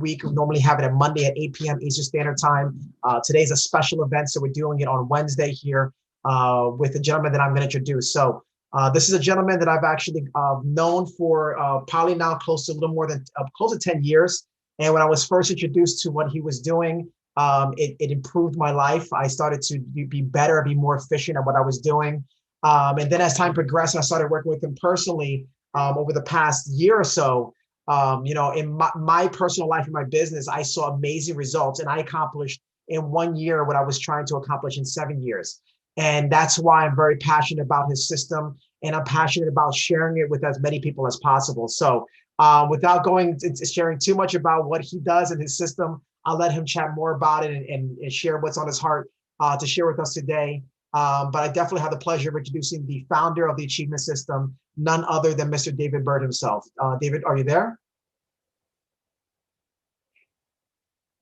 week. We normally have it on Monday at 8 p.m. Eastern Standard Time. Today's a special event, so we're doing it on Wednesday here with a gentleman that I'm going to introduce. So this is a gentleman that I've actually known for probably now close to a little more than close to 10 years. And when I was first introduced to what he was doing, it improved my life. I started to be better, be more efficient at what I was doing. And then as time progressed, I started working with him personally over the past year or so. In my personal life, in my business, I saw amazing results, and I accomplished in 1 year what I was trying to accomplish in 7 years. And that's why I'm very passionate about his system, and I'm passionate about sharing it with as many people as possible. So without going into sharing too much about what he does in his system, I'll let him chat more about it and share what's on his heart to share with us today. But I definitely have the pleasure of introducing the founder of the Achievement System, none other than Mr. David Byrd himself. David, are you there?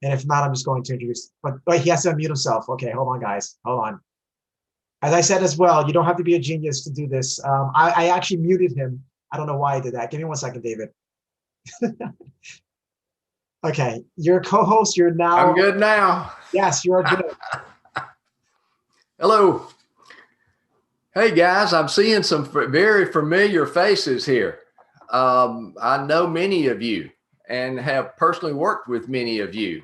And if not, I'm just going to introduce, but he has to unmute himself. Okay, hold on, guys. Hold on. As I said as well, you don't have to be a genius to do this. I actually muted him. I don't know why I did that. Give me 1 second, David. Okay, your co-host, you're now. I'm good now. Yes, you're good. Hello. Hey guys, I'm seeing some very familiar faces here. I know many of you and have personally worked with many of you.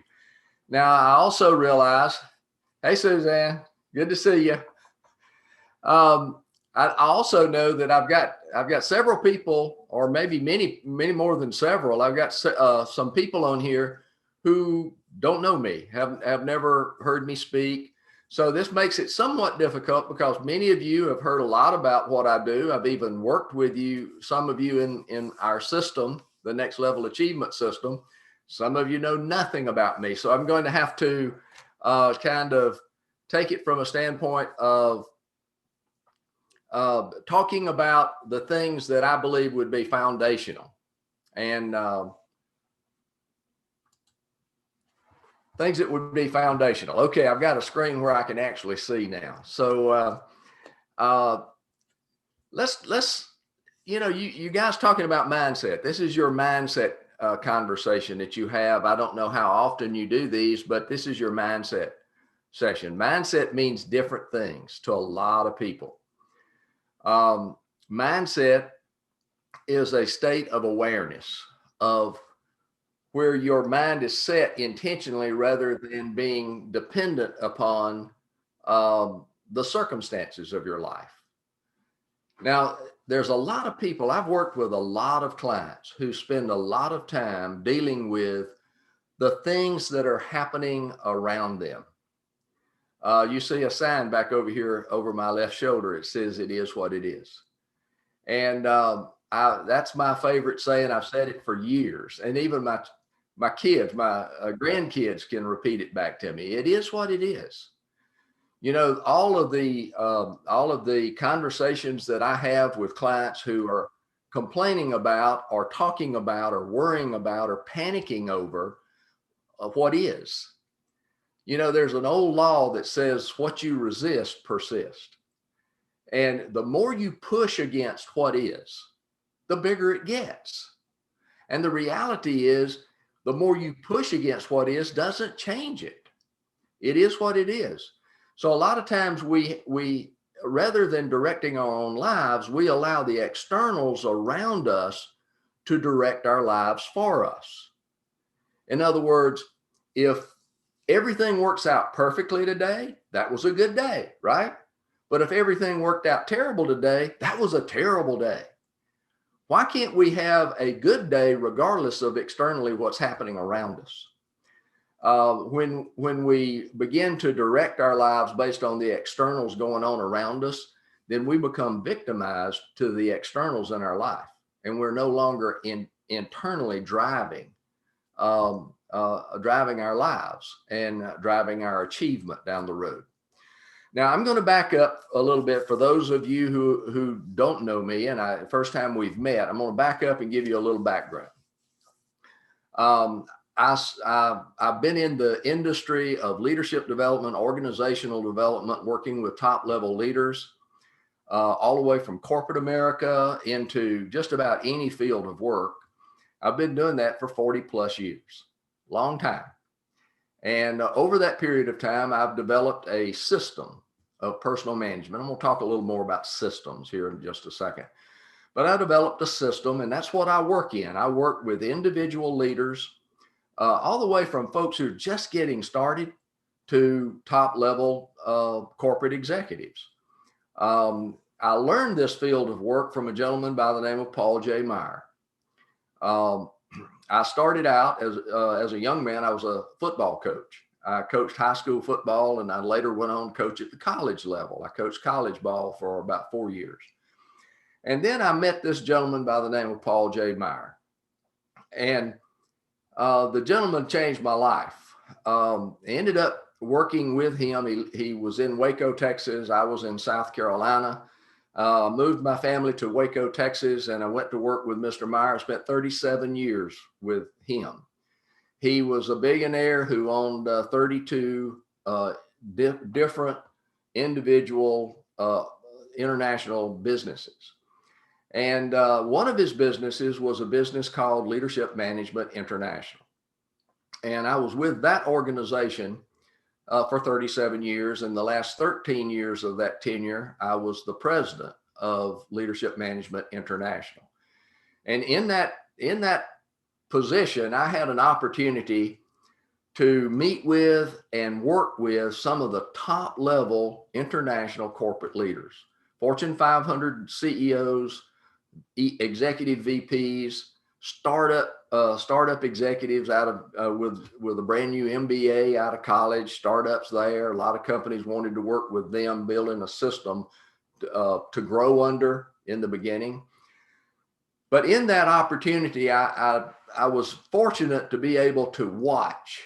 Now, I also realize, hey Suzanne, good to see you. I also know that I've got several people, or maybe many more than several. I've got some people on here who don't know me, have never heard me speak. So this makes it somewhat difficult because many of you have heard a lot about what I do. I've even worked with you, some of you in our system, the Next Level Achievement System. Some of you know nothing about me. So I'm going to have to kind of take it from a standpoint of talking about the things that I believe would be foundational and things that would be foundational. Okay, I've got a screen where I can actually see now. So let's you guys talking about mindset. This is your mindset conversation that you have. I don't know how often you do these, but this is your mindset session. Mindset means different things to a lot of people. Mindset is a state of awareness of where your mind is set intentionally rather than being dependent upon the circumstances of your life. Now, there's a lot of people, I've worked with a lot of clients who spend a lot of time dealing with the things that are happening around them. You see a sign back over here over my left shoulder. It says, "It is what it is." And that's my favorite saying. I've said it for years. And even my kids, my grandkids can repeat it back to me. It is what it is. You know, all of the conversations that I have with clients who are complaining about or talking about or worrying about or panicking over what is. You know, there's an old law that says what you resist persists. And the more you push against what is, the bigger it gets. And the reality is, the more you push against what is doesn't change it. It is what it is. So a lot of times we rather than directing our own lives, we allow the externals around us to direct our lives for us. In other words, if everything works out perfectly today, that was a good day, right? But if everything worked out terrible today, that was a terrible day. Why can't we have a good day regardless of externally what's happening around us? When we begin to direct our lives based on the externals going on around us, then we become victimized to the externals in our life, and we're no longer internally driving our lives and driving our achievement down the road. Now, I'm going to back up a little bit for those of you who don't know me, and first time we've met, I'm going to back up and give you a little background. I've been in the industry of leadership development, organizational development, working with top level leaders, all the way from corporate America into just about any field of work. I've been doing that for 40 plus years. long time. And over that period of time, I've developed a system of personal management. I'm going to talk a little more about systems here in just a second. But I developed a system, and that's what I work in. I work with individual leaders, all the way from folks who are just getting started to top level corporate executives. I learned this field of work from a gentleman by the name of Paul J. Meyer. I started out as a young man. I was a football coach. I coached high school football, and I later went on to coach at the college level. I coached college ball for about 4 years. And then I met this gentleman by the name of Paul J. Meyer. And the gentleman changed my life. Ended up working with him. He was in Waco, Texas. I was in South Carolina. Moved my family to Waco, Texas, and I went to work with Mr. Meyer. Spent 37 years with him. He was a billionaire who owned 32 different individual international businesses. And one of his businesses was a business called Leadership Management International. And I was with that organization for 37 years. And the last 13 years of that tenure, I was the president of Leadership Management International. And in that position, I had an opportunity to meet with and work with some of the top level international corporate leaders, Fortune 500 CEOs, executive VPs, startup executives out of with a brand new MBA out of college, startups there. A lot of companies wanted to work with them, building a system to grow under in the beginning. But in that opportunity, I was fortunate to be able to watch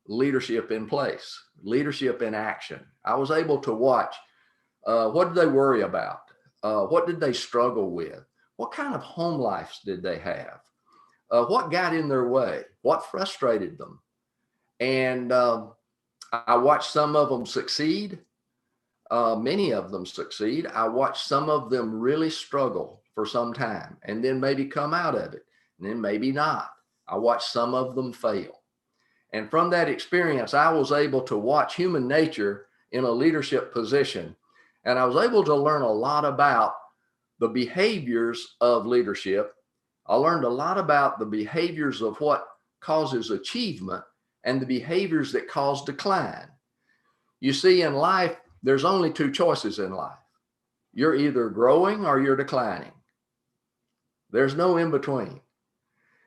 leadership in place, leadership in action. I was able to watch what did they worry about? What did they struggle with? What kind of home lives did they have? What got in their way? What frustrated them? And I watched some of them succeed. Many of them succeed. I watched some of them really struggle for some time and then maybe come out of it, and then maybe not. I watched some of them fail. And from that experience, I was able to watch human nature in a leadership position. And I was able to learn a lot about the behaviors of leadership. I learned a lot about the behaviors of what causes achievement and the behaviors that cause decline. You see, in life, there's only two choices in life. You're either growing or you're declining. There's no in between.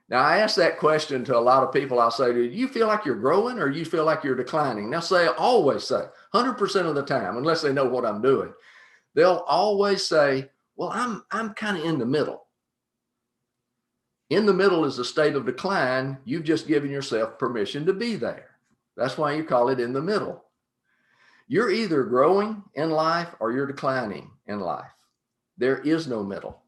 Now, I ask that question to a lot of people. I'll say, do you feel like you're growing or you feel like you're declining? They'll always say, 100% of the time, unless they know what I'm doing, they'll always say, well, I'm kind of in the middle. In the middle is a state of decline. You've just given yourself permission to be there. That's why you call it in the middle. You're either growing in life or you're declining in life. There is no middle.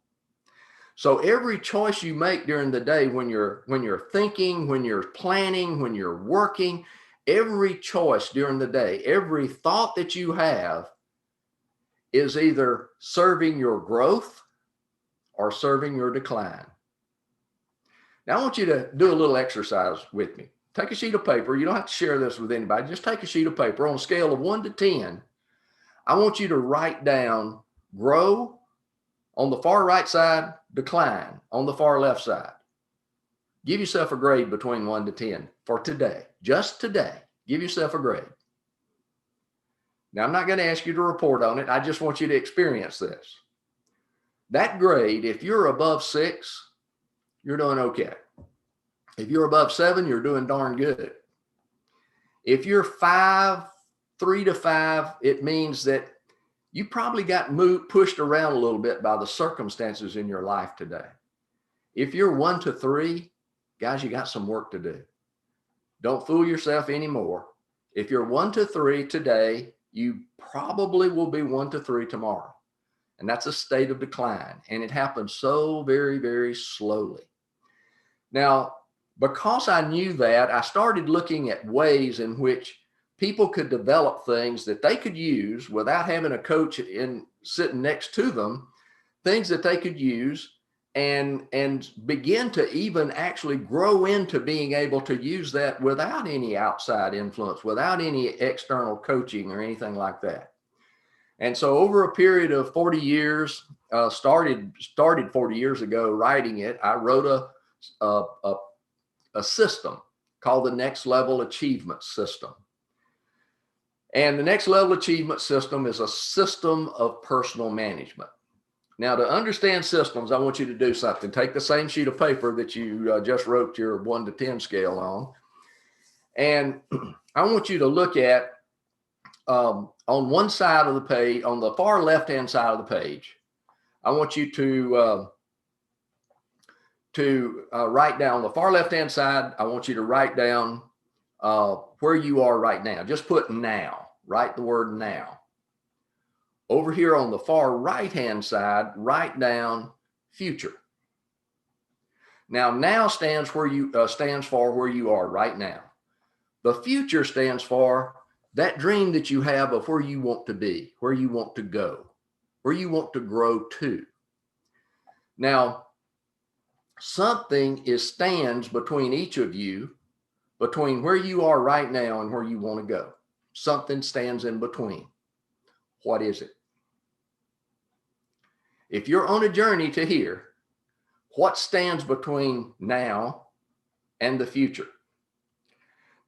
So every choice you make during the day, when you're thinking, when you're planning, when you're working, every choice during the day, every thought that you have is either serving your growth or serving your decline. Now, I want you to do a little exercise with me. Take a sheet of paper. You don't have to share this with anybody. Just take a sheet of paper. On a scale of 1 to 10, I want you to write down grow on the far right side, decline on the far left side. Give yourself a grade between 1 to 10 for today. Just today, give yourself a grade. Now, I'm not going to ask you to report on it. I just want you to experience this. That grade, if you're above 6, you're doing okay. If you're above 7, you're doing darn good. If you're 3 to 5, it means that you probably got pushed around a little bit by the circumstances in your life today. If you're 1 to 3, guys, you got some work to do. Don't fool yourself anymore. If you're 1 to 3 today, you probably will be 1 to 3 tomorrow. And that's a state of decline. And it happens so very, very slowly. Now, because I knew that, I started looking at ways in which people could develop things that they could use without having a coach sitting next to them, things that they could use and begin to even actually grow into being able to use that without any outside influence, without any external coaching or anything like that. And so over a period of 40 years, started 40 years ago writing it, I wrote a system called the Next Level Achievement System. And the Next Level Achievement System is a system of personal management. Now, to understand systems, I want you to do something. Take the same sheet of paper that you just wrote your 1 to 10 scale on. And I want you to look at on one side of the page, on the far left-hand side of the page, I want you to write down the far left-hand side. I want you to write down where you are right now. Just put now, write the word now. Over here on the far right-hand side, write down future. Now stands for where you are right now. The future stands for that dream that you have of where you want to be, where you want to go, where you want to grow to. Now, something stands between each of you, between where you are right now and where you want to go. Something stands in between. What is it? If you're on a journey to here, what stands between now and the future?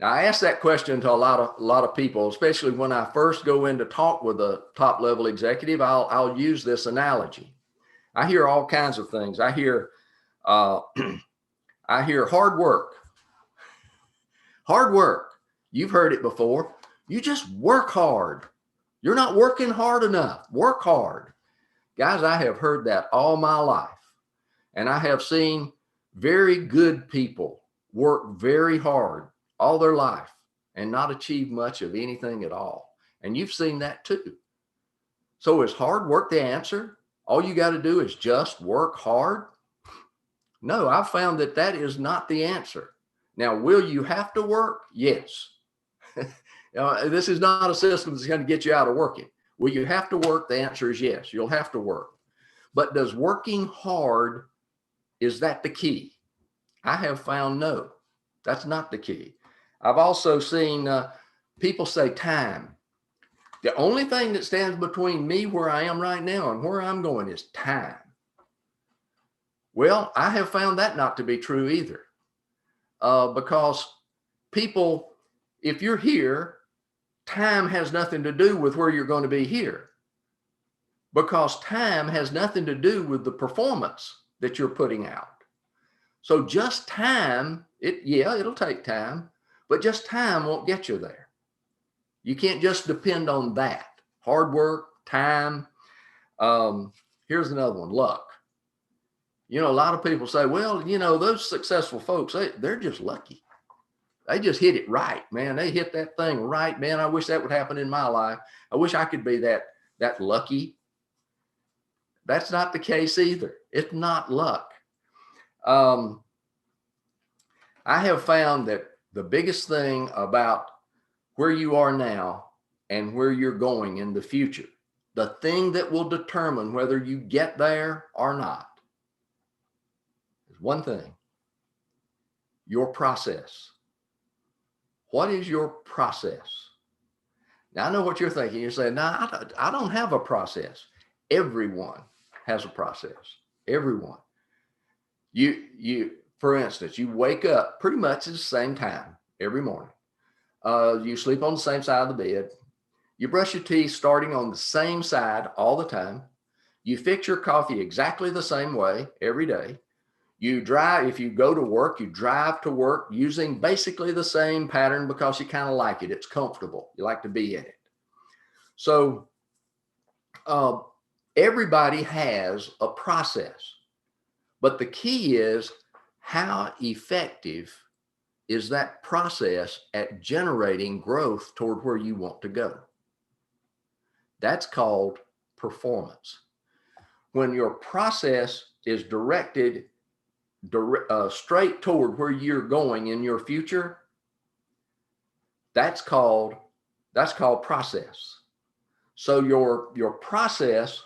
Now, I ask that question to a lot of people, especially when I first go in to talk with a top level executive. I'll use this analogy. I hear all kinds of things. I hear hard work. Hard work. You've heard it before. You just work hard. You're not working hard enough. Work hard. Guys, I have heard that all my life. And I have seen very good people work very hard all their life and not achieve much of anything at all. And you've seen that too. So is hard work the answer? All you got to do is just work hard? No, I've found that is not the answer. Now, will you have to work? Yes. This is not a system that's going to get you out of working. Will you have to work? The answer is yes, you'll have to work. But does working hard, is that the key? I have found no, that's not the key. I've also seen people say time. The only thing that stands between me where I am right now and where I'm going is time. Well, I have found that not to be true either. Because people, if you're here, time has nothing to do with where you're going to be here, because time has nothing to do with the performance that you're putting out. So just time, it'll take time, but just time won't get you there. You can't just depend on that. Hard work, time. Here's another one, luck. A lot of people say, well, those successful folks, they're just lucky. They just hit it right, man. They hit that thing right, man. I wish that would happen in my life. I wish I could be that lucky. That's not the case either. It's not luck. I have found that the biggest thing about where you are now and where you're going in the future, the thing that will determine whether you get there or not, is one thing: your process. What is your process? Now, I know what you're thinking. You're saying, no, I don't have a process. Everyone has a process. Everyone. For instance, you wake up pretty much at the same time every morning. You sleep on the same side of the bed. You brush your teeth starting on the same side all the time. You fix your coffee exactly the same way every day. You drive, if you go to work, you drive to work using basically the same pattern because you kind of like it. It's comfortable. You like to be in it. So everybody has a process, but the key is, how effective is that process at generating growth toward where you want to go? That's called performance. When your process is directed straight toward where you're going in your future, that's called process. So your process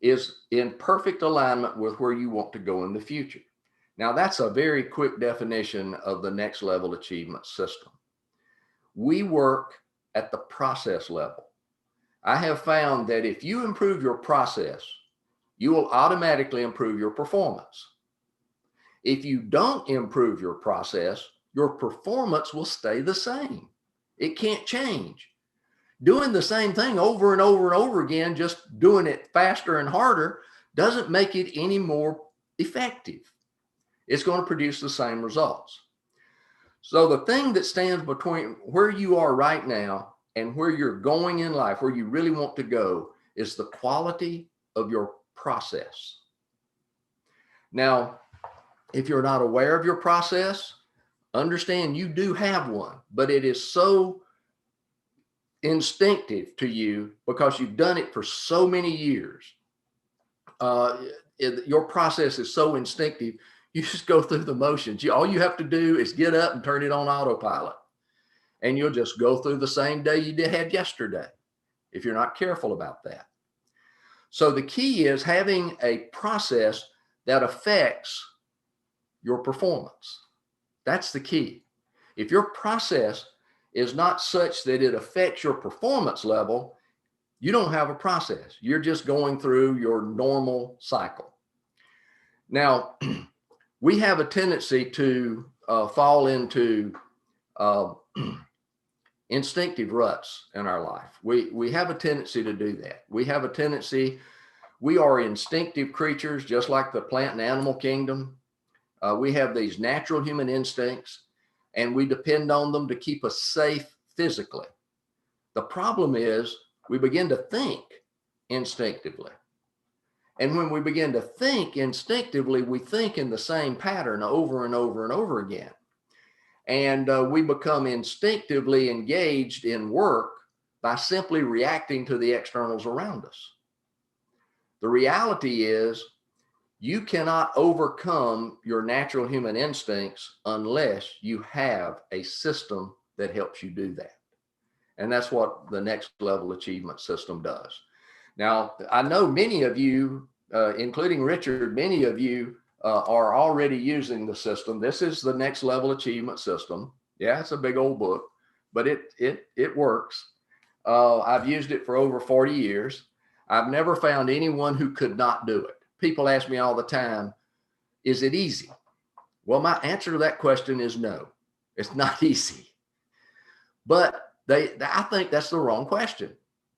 is in perfect alignment with where you want to go in the future. Now, that's a very quick definition of the next level achievement system. We work at the process level. I have found that if you improve your process, you will automatically improve your performance. If you don't improve your process, your performance will stay the same. It can't change. Doing the same thing over and over and over again, just doing it faster and harder, doesn't make it any more effective. It's going to produce the same results. So the thing that stands between where you are right now and where you're going in life, where you really want to go, is the quality of your process. Now, if you're not aware of your process, understand you do have one, but it is so instinctive to you because you've done it for so many years. Your process is so instinctive, you just go through the motions. All you have to do is get up and turn it on autopilot, and you'll just go through the same day you had yesterday if you're not careful about that. So the key is having a process that affects your performance. That's the key. If your process is not such that it affects your performance level, you don't have a process. You're just going through your normal cycle. Now, we have a tendency to fall into instinctive ruts in our life. We have a tendency to do that. We are instinctive creatures, just like the plant and animal kingdom. We have these natural human instincts, and we depend on them to keep us safe physically. The problem is we begin to think instinctively. And when we begin to think instinctively, we think in the same pattern over and over and over again. And we become instinctively engaged in work by simply reacting to the externals around us. The reality is you cannot overcome your natural human instincts unless you have a system that helps you do that. And that's what the next level achievement system does. Now, I know many of you, including Richard, many of you are already using the system. This is the next level achievement system. Yeah, it's a big old book, but it works. I've used it for over 40 years. I've never found anyone who could not do it. People ask me all the time, is it easy? Well, my answer to that question is no, it's not easy. But I think that's the wrong question.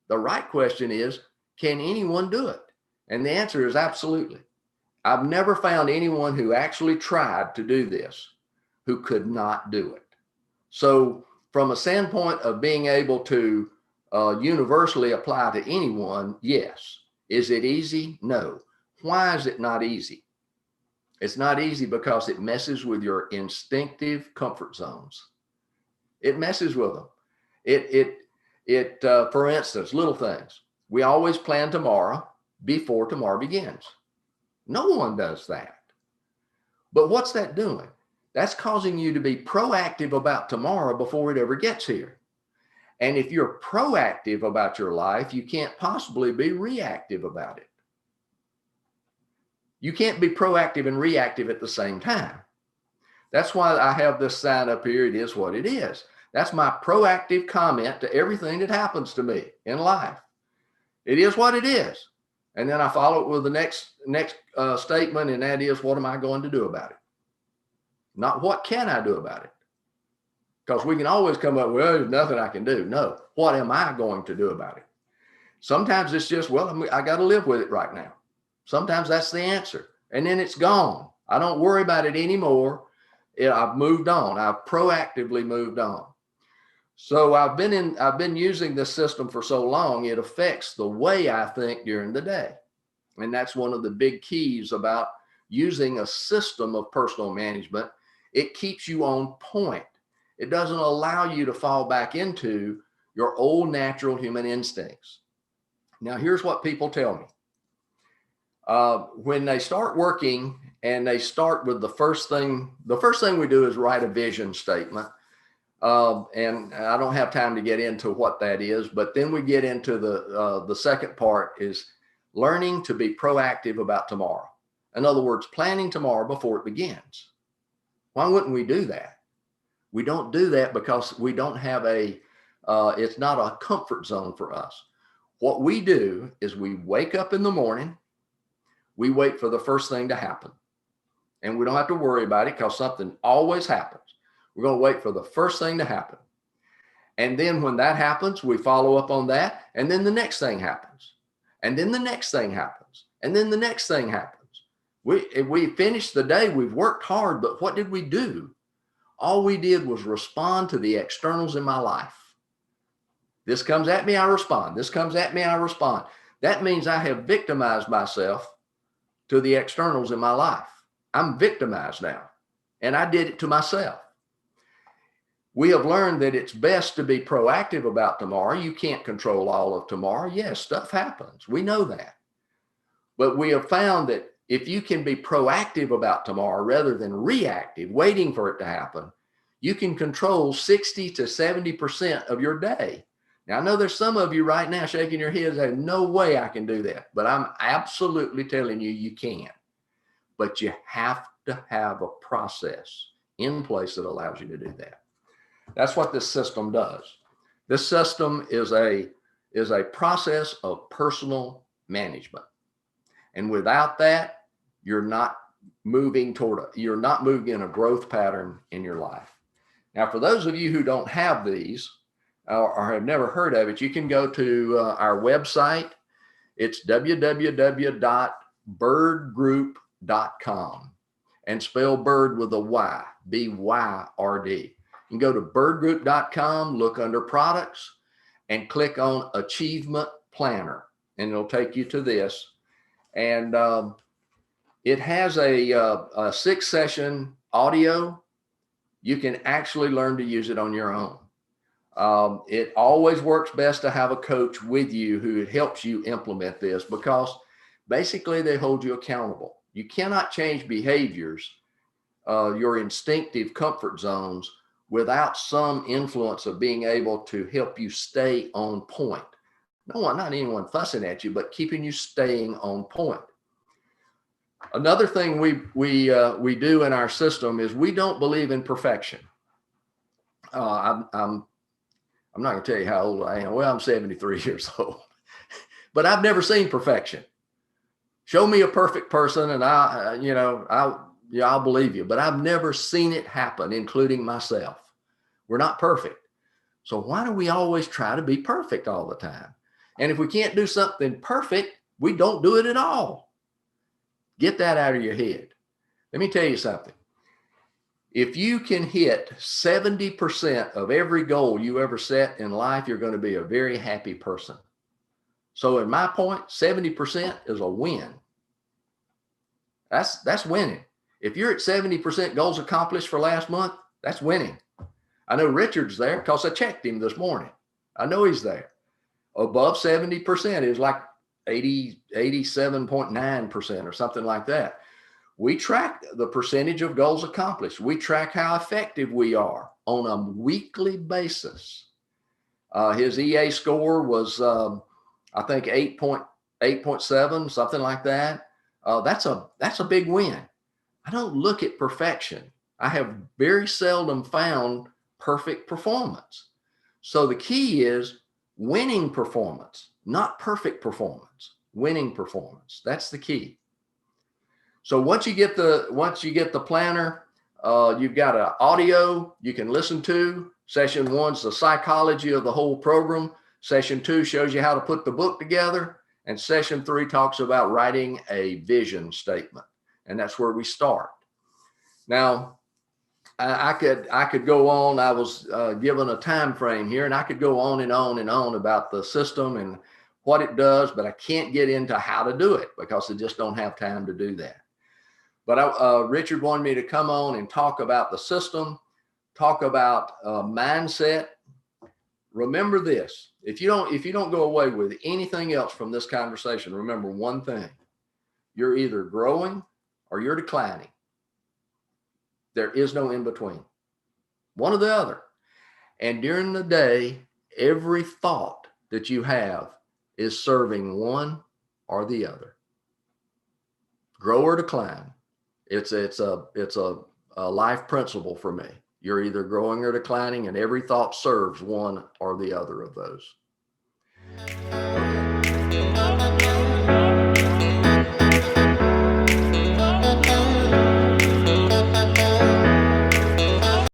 The right question is, can anyone do it? And the answer is absolutely. I've never found anyone who actually tried to do this who could not do it. So from a standpoint of being able to universally apply to anyone, yes. Is it easy? No. Why is it not easy? It's not easy because it messes with your instinctive comfort zones. It messes with them. For instance, little things. We always plan tomorrow before tomorrow begins. No one does that. But what's that doing? That's causing you to be proactive about tomorrow before it ever gets here. And if you're proactive about your life, you can't possibly be reactive about it. You can't be proactive and reactive at the same time. That's why I have this sign up here. It is what it is. That's my proactive comment to everything that happens to me in life. It is what it is. And then I follow it with the next statement, and that is, what am I going to do about it? Not what can I do about it? Because we can always come up with, well, there's nothing I can do. No, what am I going to do about it? Sometimes it's just, well, I got to live with it right now. Sometimes that's the answer. And then it's gone. I don't worry about it anymore. I've moved on. I've proactively moved on. So I've been using this system for so long, it affects the way I think during the day. And that's one of the big keys about using a system of personal management. It keeps you on point. It doesn't allow you to fall back into your old natural human instincts. Now, here's what people tell me. When they start working and they start with the first thing we do is write a vision statement. And I don't have time to get into what that is, but then we get into the second part is learning to be proactive about tomorrow. In other words, planning tomorrow before it begins. Why wouldn't we do that? We don't do that because we don't have it's not a comfort zone for us. What we do is we wake up in the morning, we wait for the first thing to happen. And we don't have to worry about it because something always happens. We're going to wait for the first thing to happen. And then when that happens, we follow up on that. And then the next thing happens. And then the next thing happens. And then the next thing happens. We finished the day, we've worked hard, but what did we do? All we did was respond to the externals in my life. This comes at me, I respond. This comes at me, I respond. That means I have victimized myself to the externals in my life. I'm victimized now, and I did it to myself. We have learned that it's best to be proactive about tomorrow. You can't control all of tomorrow. Yes, stuff happens. We know that. But we have found that if you can be proactive about tomorrow rather than reactive, waiting for it to happen, you can control 60 to 70% of your day. Now, I know there's some of you right now shaking your heads saying, no way I can do that. But I'm absolutely telling you, you can. But you have to have a process in place that allows you to do that. That's what this system does. This system is a process of personal management. And without that, you're not moving in a growth pattern in your life. Now, for those of you who don't have these or have never heard of it, you can go to our website. It's www.byrdgroup.com and spell Byrd with a Y, B-Y-R-D. You can go to byrdgroup.com, look under products, and click on Achievement Planner, and it'll take you to this. And it has a 6-session audio. You can actually learn to use it on your own. It always works best to have a coach with you who helps you implement this, because basically they hold you accountable. You cannot change behaviors, your instinctive comfort zones, without some influence of being able to help you stay on point. No, not anyone fussing at you, but keeping you staying on point. Another thing we do in our system is we don't believe in perfection. I'm not going to tell you how old I am. Well, I'm 73 years old, but I've never seen perfection. Show me a perfect person, and I'll believe you. But I've never seen it happen, including myself. We're not perfect, so why do we always try to be perfect all the time? And if we can't do something perfect, we don't do it at all. Get that out of your head. Let me tell you something. If you can hit 70% of every goal you ever set in life, you're going to be a very happy person. So in my point, 70% is a win. That's winning. If you're at 70% goals accomplished for last month, that's winning. I know Richard's there because I checked him this morning. I know he's there. Above 70% is like 87.9% or something like that. We track the percentage of goals accomplished. We track how effective we are on a weekly basis. His EA score was, I think, 8.7, something like that. That's a big win. I don't look at perfection. I have very seldom found perfect performance. So the key is winning performance, not perfect performance. Winning performance. That's the key. So once you get the planner, you've got an audio you can listen to. Session 1's the psychology of the whole program. Session 2 shows you how to put the book together. And session 3 talks about writing a vision statement. And that's where we start. Now, I could go on. I was given a time frame here, and I could go on and on and on about the system and what it does, but I can't get into how to do it because I just don't have time to do that. But Richard wanted me to come on and talk about the system, talk about mindset. Remember this: if you don't go away with anything else from this conversation, remember one thing: you're either growing or you're declining. There is no in between. One or the other. And during the day, every thought that you have is serving one or the other. Grow or decline. It's a life principle for me. You're either growing or declining, and every thought serves one or the other of those.